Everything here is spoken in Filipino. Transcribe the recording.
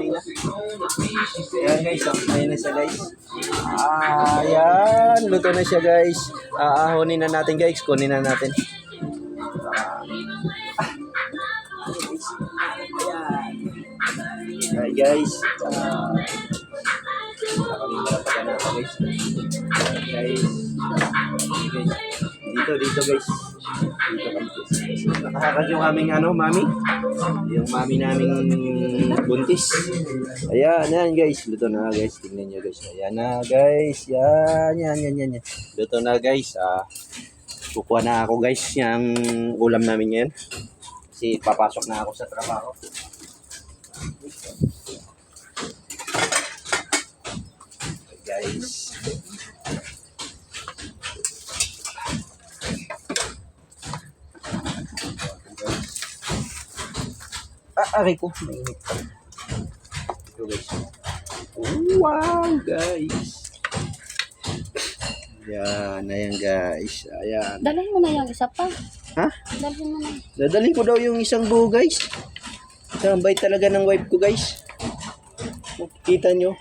kanina. Ayan guys, ayan na siya guys. Ayan, luto na siya guys. Aahonin na natin guys, kunin na natin. Ayan. Hi guys. Guys. Dito guys. Nakahakas yung aming mami. Yung mami naming buntis. Ayan guys. Luto na guys. Tingnan nyo guys. Ayan na guys. Yan. Luto na guys. Kukuha na ako guys yung ulam namin ngayon. Kasi papasok na ako sa trabaho. Guys. Aray ko. Mainit pa. Ito guys. Wow guys. Ayan guys. Ayan. Dalhin mo na yung isa pa. Ha? Dalhin mo na. Dadalhin ko daw yung isang buo guys. Ang bait talaga ng wife ko guys. Kita nyo.